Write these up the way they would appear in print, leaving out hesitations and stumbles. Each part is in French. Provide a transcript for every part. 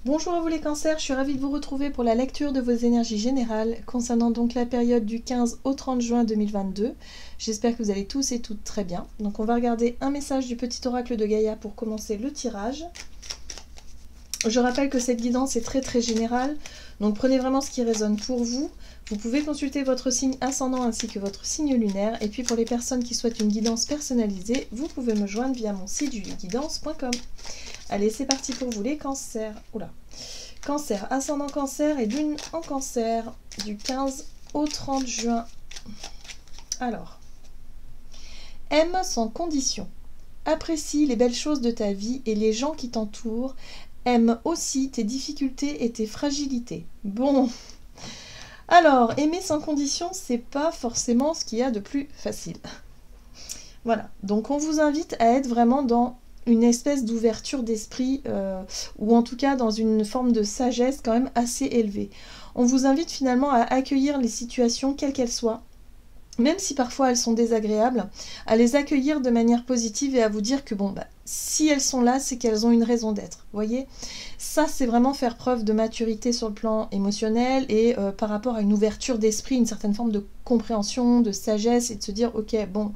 Bonjour à vous les cancers, je suis ravie de vous retrouver pour la lecture de vos énergies générales concernant donc la période du 15 au 30 juin 2022. J'espère que vous allez tous et toutes très bien. Donc on va regarder un message du petit oracle de Gaïa pour commencer le tirage. Je rappelle que cette guidance est très générale, donc prenez vraiment ce qui résonne pour vous. Vous pouvez consulter votre signe ascendant ainsi que votre signe lunaire. Et puis pour les personnes qui souhaitent une guidance personnalisée, vous pouvez me joindre via mon site julieguidance.com. Allez, c'est parti pour vous les cancers. Oula. Cancer, ascendant cancer et lune en cancer du 15 au 30 juin. Alors, aime sans condition. Apprécie les belles choses de ta vie et les gens qui t'entourent. Aime aussi tes difficultés et tes fragilités. Bon. Alors, aimer sans condition, c'est pas forcément ce qu'il y a de plus facile. Voilà. Donc, on vous invite à être vraiment dans une espèce d'ouverture d'esprit, ou en tout cas dans une forme de sagesse quand même assez élevée. On vous invite finalement à accueillir les situations, quelles qu'elles soient, même si parfois elles sont désagréables, à les accueillir de manière positive et à vous dire que bon, bah, si elles sont là, c'est qu'elles ont une raison d'être. Vous voyez, ça c'est vraiment faire preuve de maturité sur le plan émotionnel et par rapport à une ouverture d'esprit, une certaine forme de compréhension, de sagesse et de se dire ok, bon,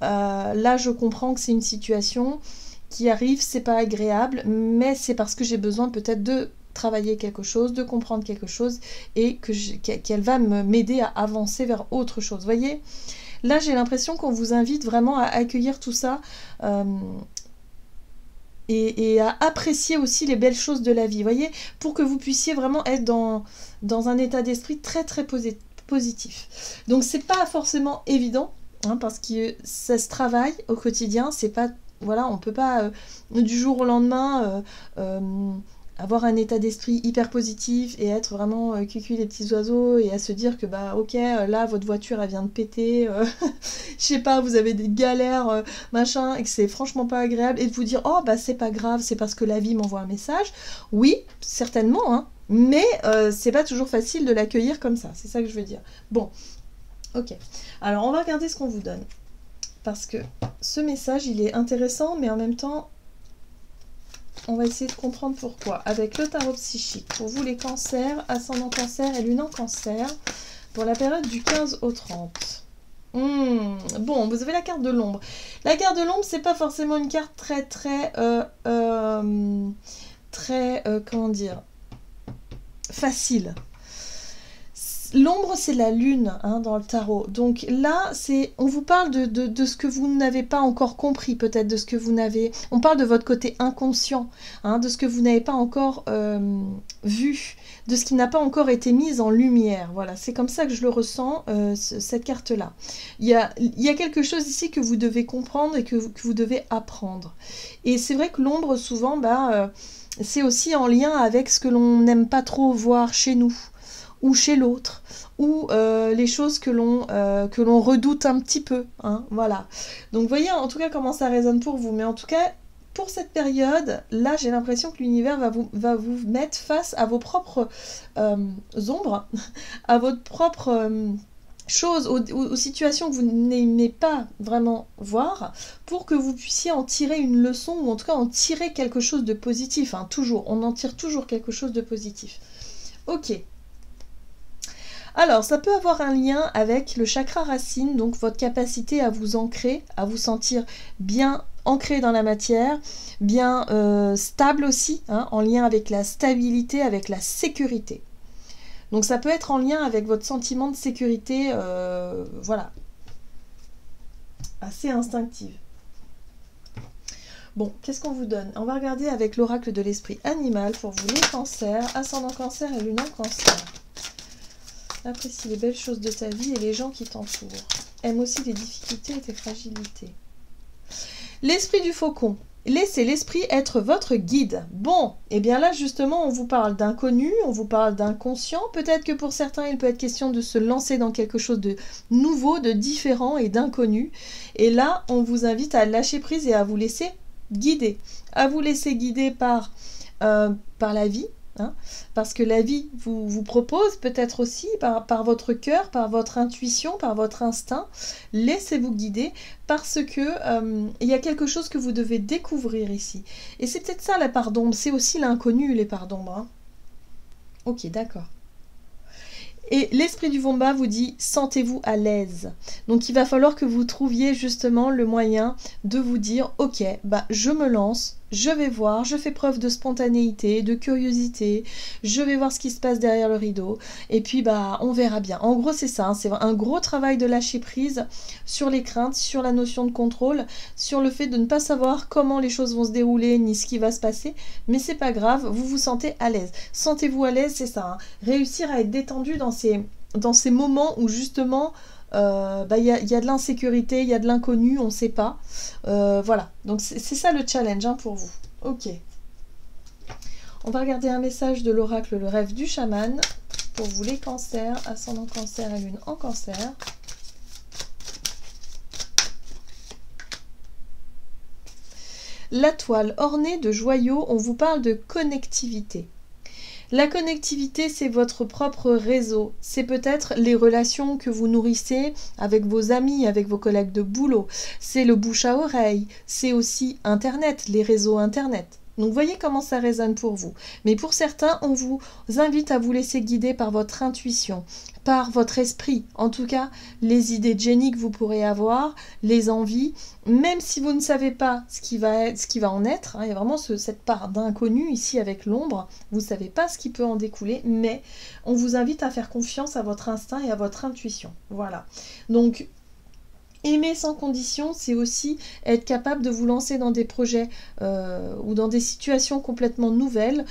là je comprends que c'est une situation qui arrive, c'est pas agréable, mais c'est parce que j'ai besoin peut-être de travailler quelque chose, de comprendre quelque chose et qu'elle va m'aider à avancer vers autre chose. Vous voyez, là j'ai l'impression qu'on vous invite vraiment à accueillir tout ça et à apprécier aussi les belles choses de la vie, vous voyez, pour que vous puissiez vraiment être dans un état d'esprit très positif. Donc c'est pas forcément évident, hein, parce que ça se travaille au quotidien, c'est pas, voilà, on peut pas du jour au lendemain avoir un état d'esprit hyper positif et être vraiment cuicui les petits oiseaux et à se dire que bah ok, là votre voiture elle vient de péter, je sais pas, vous avez des galères machin et que c'est franchement pas agréable et de vous dire oh bah c'est pas grave, c'est parce que la vie m'envoie un message. Oui, certainement, hein, mais c'est pas toujours facile de l'accueillir comme ça, c'est ça que je veux dire. Bon, ok, alors on va regarder ce qu'on vous donne parce que ce message il est intéressant mais en même temps on va essayer de comprendre pourquoi. Avec le tarot psychique, pour vous les cancers, ascendant cancer et lune en cancer, pour la période du 15 au 30. Bon, vous avez la carte de l'ombre. La carte de l'ombre, c'est pas forcément une carte comment dire, facile. L'ombre, c'est la lune, hein, dans le tarot. Donc là, on vous parle de ce que vous n'avez pas encore compris, peut-être de ce que vous n'avez... On parle de votre côté inconscient, hein, de ce que vous n'avez pas encore vu, de ce qui n'a pas encore été mis en lumière. Voilà, c'est comme ça que je le ressens, cette carte-là. Il y a quelque chose ici que vous devez comprendre et que vous devez apprendre. Et c'est vrai que l'ombre, souvent, c'est aussi en lien avec ce que l'on n'aime pas trop voir chez nous, ou chez l'autre, ou les choses que l'on redoute un petit peu, hein, voilà. Donc voyez en tout cas comment ça résonne pour vous, mais en tout cas, pour cette période, là j'ai l'impression que l'univers va vous mettre face à vos propres ombres, à votre propre... choses, aux situations que vous n'aimez pas vraiment voir, pour que vous puissiez en tirer une leçon, ou en tout cas en tirer quelque chose de positif, hein, toujours, on en tire toujours quelque chose de positif. Ok. Alors, ça peut avoir un lien avec le chakra racine, donc votre capacité à vous ancrer, à vous sentir bien ancré dans la matière, bien stable aussi, hein, en lien avec la stabilité, avec la sécurité. Donc ça peut être en lien avec votre sentiment de sécurité, voilà, assez instinctive. Bon, qu'est-ce qu'on vous donne? On va regarder avec l'oracle de l'esprit animal pour vous les cancers, ascendant cancer et lune en cancer. Apprécie les belles choses de ta vie et les gens qui t'entourent. Aime aussi tes difficultés et tes fragilités. L'esprit du faucon. Laissez l'esprit être votre guide. Bon, et bien là justement on vous parle d'inconnu, on vous parle d'inconscient. Peut-être que pour certains il peut être question de se lancer dans quelque chose de nouveau, de différent et d'inconnu. Et là on vous invite à lâcher prise et à vous laisser guider. À vous laisser guider par la vie, Hein, parce que la vie vous propose peut-être aussi par votre cœur, par votre intuition, par votre instinct, laissez-vous guider parce que il y a quelque chose que vous devez découvrir ici. Et c'est peut-être ça la part d'ombre, c'est aussi l'inconnu les parts d'ombre. Hein. Ok, d'accord. Et l'esprit du Vomba vous dit, sentez-vous à l'aise. Donc il va falloir que vous trouviez justement le moyen de vous dire, ok, bah je me lance, je vais voir, je fais preuve de spontanéité, de curiosité, je vais voir ce qui se passe derrière le rideau, et puis bah on verra bien. En gros c'est ça, hein, c'est un gros travail de lâcher prise sur les craintes, sur la notion de contrôle, sur le fait de ne pas savoir comment les choses vont se dérouler, ni ce qui va se passer, mais c'est pas grave, vous vous sentez à l'aise. Sentez-vous à l'aise, c'est ça, hein. Réussir à être détendu dans ces moments où justement y a de l'insécurité, il y a de l'inconnu, on ne sait pas. Voilà, donc c'est ça le challenge hein, pour vous. Ok. On va regarder un message de l'oracle Le Rêve du Chaman pour vous les cancers, ascendant cancer et lune en cancer. La toile ornée de joyaux, on vous parle de connectivité. La connectivité, c'est votre propre réseau. C'est peut-être les relations que vous nourrissez avec vos amis, avec vos collègues de boulot. C'est le bouche à oreille. C'est aussi Internet, les réseaux Internet. Donc voyez comment ça résonne pour vous. Mais pour certains, on vous invite à vous laisser guider par votre intuition, par votre esprit. En tout cas, les idées de génie que vous pourrez avoir, les envies, même si vous ne savez pas ce qui va en être, hein, il y a vraiment cette part d'inconnu ici avec l'ombre, vous ne savez pas ce qui peut en découler, mais on vous invite à faire confiance à votre instinct et à votre intuition. Voilà. Donc, aimer sans condition, c'est aussi être capable de vous lancer dans des projets ou dans des situations complètement nouvelles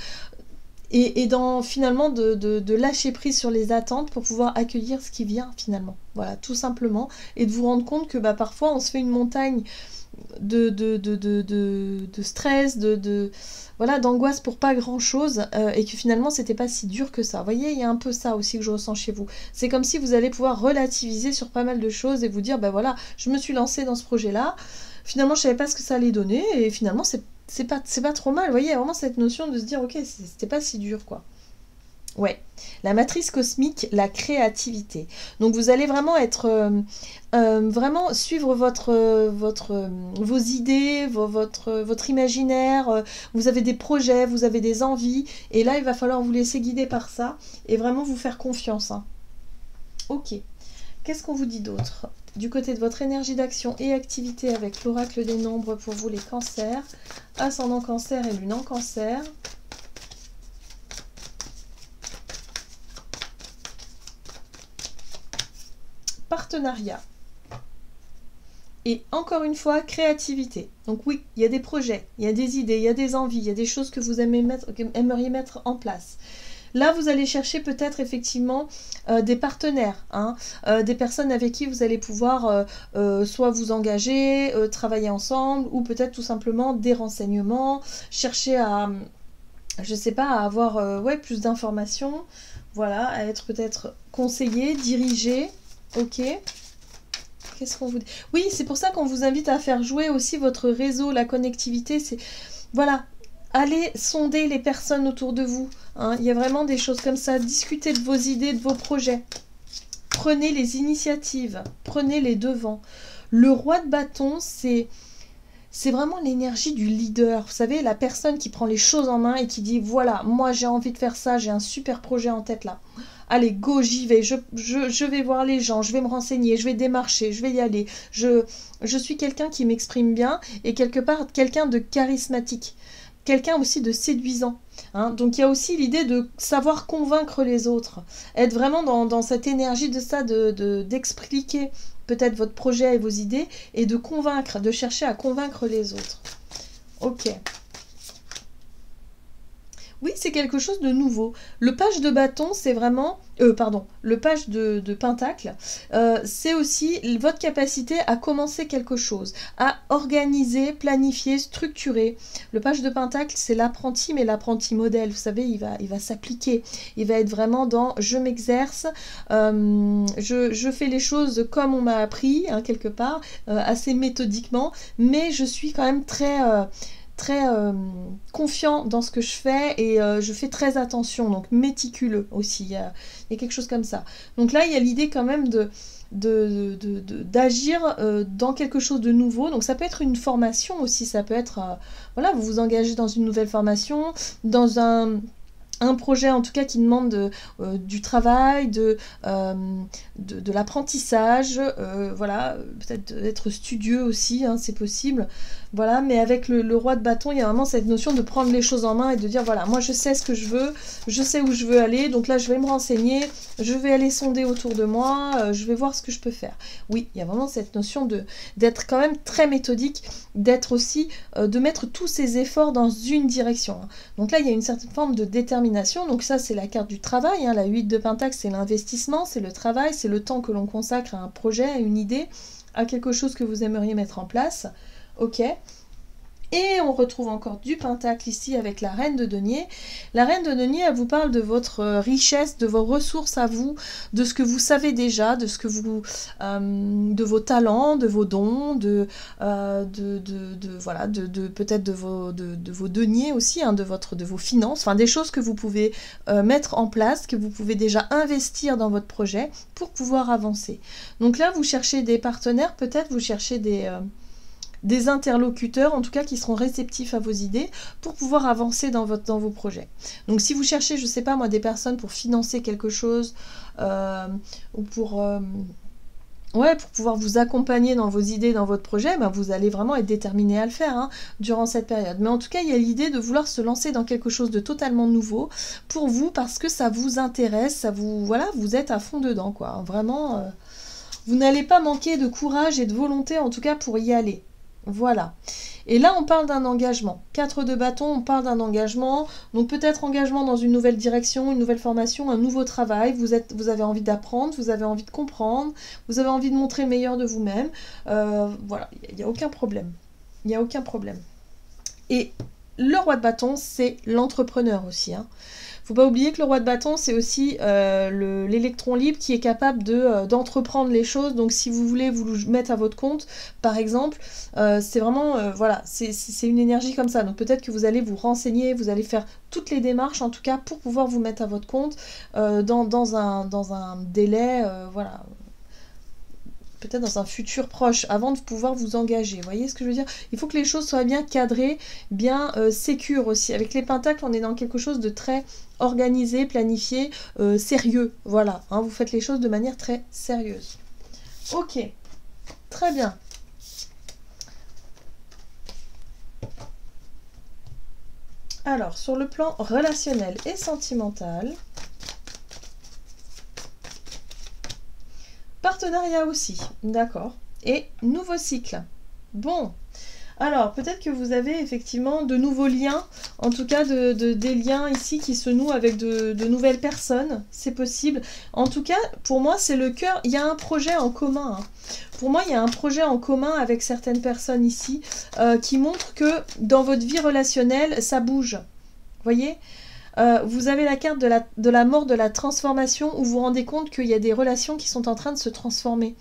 et finalement de lâcher prise sur les attentes pour pouvoir accueillir ce qui vient finalement. Voilà, tout simplement. Et de vous rendre compte que bah, parfois on se fait une montagne de stress, voilà, d'angoisse pour pas grand chose et que finalement c'était pas si dur que ça. Vous voyez, il y a un peu ça aussi que je ressens chez vous. C'est comme si vous allez pouvoir relativiser sur pas mal de choses et vous dire, ben voilà, je me suis lancée dans ce projet-là, finalement je savais pas ce que ça allait donner et finalement c'est pas trop mal. Vous voyez, il y a vraiment cette notion de se dire, ok, c'était pas si dur quoi. Ouais, la matrice cosmique, la créativité. Donc vous allez vraiment être, vraiment suivre vos idées, votre imaginaire. Vous avez des projets, vous avez des envies, et là il va falloir vous laisser guider par ça et vraiment vous faire confiance. Hein. Ok. Qu'est-ce qu'on vous dit d'autre? Du côté de votre énergie d'action et activité avec l'oracle des nombres pour vous les cancers, ascendant cancer et lune en cancer. Partenariat. Et encore une fois, créativité. Donc oui, il y a des projets, il y a des idées, il y a des envies, il y a des choses que vous aimeriez mettre en place. Là, vous allez chercher peut-être effectivement des partenaires, hein, des personnes avec qui vous allez pouvoir soit vous engager, travailler ensemble, ou peut-être tout simplement des renseignements, chercher à, je sais pas, à avoir ouais, plus d'informations, voilà, à être peut-être conseillé, dirigé. Ok. Qu'est-ce qu'on vous dit? Oui, c'est pour ça qu'on vous invite à faire jouer aussi votre réseau, la connectivité. C'est voilà, allez sonder les personnes autour de vous. Hein. Il y a vraiment des choses comme ça. Discutez de vos idées, de vos projets. Prenez les initiatives, prenez les devants. Le roi de bâton, c'est vraiment l'énergie du leader. Vous savez, la personne qui prend les choses en main et qui dit, voilà, moi j'ai envie de faire ça, j'ai un super projet en tête là. Allez, go, j'y vais, je vais voir les gens, je vais me renseigner, je vais démarcher, je vais y aller. Je suis quelqu'un qui m'exprime bien et quelque part quelqu'un de charismatique, quelqu'un aussi de séduisant. Hein. Donc il y a aussi l'idée de savoir convaincre les autres, être vraiment dans cette énergie de ça, d'expliquer peut-être votre projet et vos idées et de convaincre, de chercher à convaincre les autres. Ok. Oui, c'est quelque chose de nouveau. Le page de bâton, c'est vraiment... pardon, le page de pentacle, c'est aussi votre capacité à commencer quelque chose, à organiser, planifier, structurer. Le page de pentacle, c'est l'apprenti, mais l'apprenti modèle. Vous savez, il va s'appliquer. Il va être vraiment dans « je m'exerce, je fais les choses comme on m'a appris, hein, quelque part, assez méthodiquement, mais je suis quand même très très confiant dans ce que je fais et je fais très attention, donc méticuleux aussi, il y a quelque chose comme ça. Donc là, il y a l'idée quand même d'agir dans quelque chose de nouveau. Donc ça peut être une formation aussi, ça peut être, voilà, vous vous engagez dans une nouvelle formation, dans un projet en tout cas qui demande du travail, de l'apprentissage, voilà, peut-être d'être studieux aussi, hein, c'est possible, voilà, mais avec le roi de bâton, il y a vraiment cette notion de prendre les choses en main et de dire, voilà, moi je sais ce que je veux, je sais où je veux aller, donc là je vais me renseigner, je vais aller sonder autour de moi, je vais voir ce que je peux faire. Oui, il y a vraiment cette notion d'être quand même très méthodique, d'être aussi, de mettre tous ses efforts dans une direction, hein. Donc là, il y a une certaine forme de détermination. Donc ça, c'est la carte du travail, hein. La 8 de Pentacle, c'est l'investissement, c'est le travail, c'est le temps que l'on consacre à un projet, à une idée, à quelque chose que vous aimeriez mettre en place. Ok. Et on retrouve encore du Pentacle ici avec la Reine de Denier. La Reine de Denier, elle vous parle de votre richesse, de vos ressources à vous, de ce que vous savez déjà, de ce que vous, de vos talents, de vos dons, voilà, peut-être de vos deniers aussi, hein, de vos finances, enfin des choses que vous pouvez mettre en place, que vous pouvez déjà investir dans votre projet pour pouvoir avancer. Donc là, vous cherchez des partenaires, peut-être vous cherchez des interlocuteurs, en tout cas, qui seront réceptifs à vos idées pour pouvoir avancer dans vos projets. Donc, si vous cherchez, je ne sais pas moi, des personnes pour financer quelque chose ou pour pouvoir vous accompagner dans vos idées, dans votre projet, ben, vous allez vraiment être déterminé à le faire, hein, durant cette période. Mais en tout cas, il y a l'idée de vouloir se lancer dans quelque chose de totalement nouveau pour vous parce que ça vous intéresse, ça vous, voilà, vous êtes à fond dedans, quoi. Vraiment, vous n'allez pas manquer de courage et de volonté, en tout cas, pour y aller. Voilà. Et là, on parle d'un engagement. 4 de bâton, on parle d'un engagement. Donc peut-être engagement dans une nouvelle direction, une nouvelle formation, un nouveau travail. Vous avez envie d'apprendre, vous avez envie de comprendre, vous avez envie de montrer le meilleur de vous-même. Voilà, il n'y a aucun problème. Il n'y a aucun problème. Et le roi de bâton, c'est l'entrepreneur aussi, hein. Faut pas oublier que le roi de bâton, c'est aussi l'électron libre qui est capable d'entreprendre les choses. Donc si vous voulez vous mettre à votre compte, par exemple, c'est vraiment, voilà, c'est une énergie comme ça. Donc peut-être que vous allez vous renseigner, vous allez faire toutes les démarches, en tout cas, pour pouvoir vous mettre à votre compte dans un délai, voilà, peut-être dans un futur proche, avant de pouvoir vous engager. Vous voyez ce que je veux dire? Il faut que les choses soient bien cadrées, bien sécures aussi. Avec les pentacles, on est dans quelque chose de très organisé, planifié, sérieux. Voilà, hein, vous faites les choses de manière très sérieuse. Ok, très bien. Alors, sur le plan relationnel et sentimental, partenariat aussi, d'accord. Et nouveau cycle. Bon, alors peut-être que vous avez effectivement de nouveaux liens, en tout cas des liens ici qui se nouent avec de nouvelles personnes, c'est possible. En tout cas, pour moi, c'est le cœur, il y a un projet en commun, hein. Pour moi, il y a un projet en commun avec certaines personnes ici qui montre que dans votre vie relationnelle, ça bouge. Vous voyez ? Vous avez la carte de la mort, de la transformation, où vous vous rendez compte qu'il y a des relations qui sont en train de se transformer.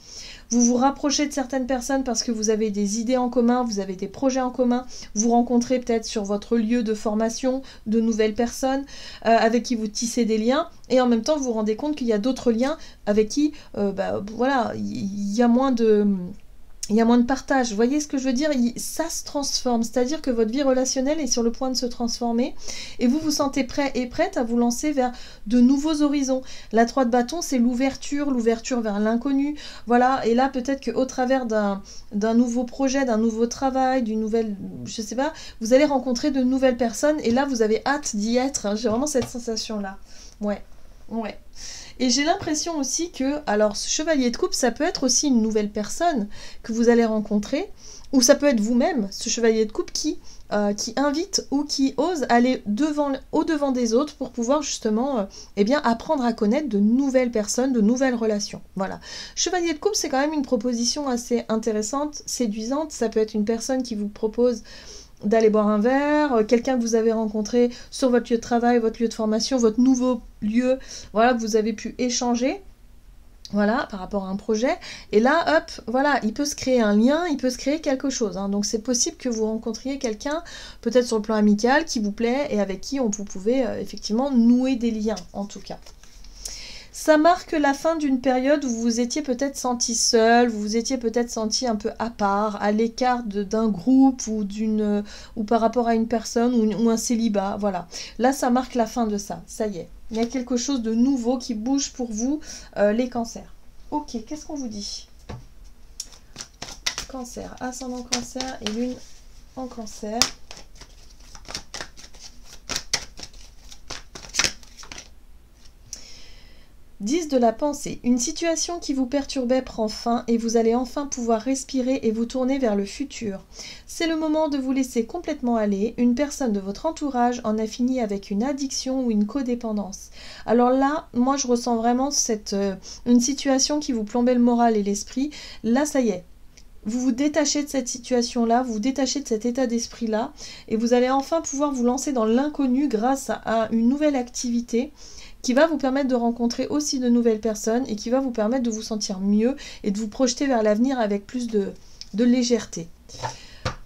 Vous vous rapprochez de certaines personnes parce que vous avez des idées en commun, vous avez des projets en commun, vous rencontrez peut-être sur votre lieu de formation de nouvelles personnes avec qui vous tissez des liens, et en même temps vous vous rendez compte qu'il y a d'autres liens avec qui, voilà, il y a moins de... Il y a moins de partage, vous voyez ce que je veux dire? Ça se transforme, c'est-à-dire que votre vie relationnelle est sur le point de se transformer et vous vous sentez prêt et prête à vous lancer vers de nouveaux horizons. La 3 de bâton, c'est l'ouverture vers l'inconnu, voilà, et là peut-être qu'au travers d'un nouveau projet, d'un nouveau travail, d'une nouvelle, je sais pas, vous allez rencontrer de nouvelles personnes et là vous avez hâte d'y être, hein. J'ai vraiment cette sensation-là, ouais. Et j'ai l'impression aussi que, alors ce chevalier de coupe, ça peut être aussi une nouvelle personne que vous allez rencontrer, ou ça peut être vous-même, ce chevalier de coupe qui invite ou qui ose aller au-devant des autres pour pouvoir justement apprendre à connaître de nouvelles personnes, de nouvelles relations. Voilà. Chevalier de coupe, c'est quand même une proposition assez intéressante, séduisante. Ça peut être une personne qui vous propose d'aller boire un verre, quelqu'un que vous avez rencontré sur votre lieu de travail, votre lieu de formation, votre nouveau lieu, voilà, que vous avez pu échanger. Voilà, par rapport à un projet. Et là, hop, voilà, il peut se créer un lien, il peut se créer quelque chose. Hein. Donc c'est possible que vous rencontriez quelqu'un, peut-être sur le plan amical, qui vous plaît et avec qui vous pouvez effectivement nouer des liens, en tout cas. Ça marque la fin d'une période où vous vous étiez peut-être senti seul, vous vous étiez peut-être senti un peu à part, à l'écart d'un groupe ou par rapport à une personne ou un célibat. Voilà. Là, ça marque la fin de ça. Ça y est. Il y a quelque chose de nouveau qui bouge pour vous, les cancers. Ok, qu'est-ce qu'on vous dit? Cancer, ascendant cancer et lune en cancer. 10 de la pensée. Une situation qui vous perturbait prend fin et vous allez enfin pouvoir respirer et vous tourner vers le futur. C'est le moment de vous laisser complètement aller. Une personne de votre entourage en a fini avec une addiction ou une codépendance. Alors là, moi je ressens vraiment une situation qui vous plombait le moral et l'esprit. Là, ça y est. Vous vous détachez de cette situation-là, vous vous détachez de cet état d'esprit-là et vous allez enfin pouvoir vous lancer dans l'inconnu grâce à une nouvelle activité qui va vous permettre de rencontrer aussi de nouvelles personnes et qui va vous permettre de vous sentir mieux et de vous projeter vers l'avenir avec plus de légèreté.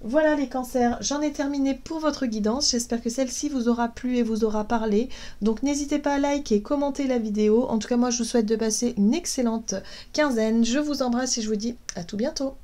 Voilà les cancers, j'en ai terminé pour votre guidance. J'espère que celle-ci vous aura plu et vous aura parlé. Donc n'hésitez pas à liker et commenter la vidéo. En tout cas, moi, je vous souhaite de passer une excellente quinzaine. Je vous embrasse et je vous dis à tout bientôt.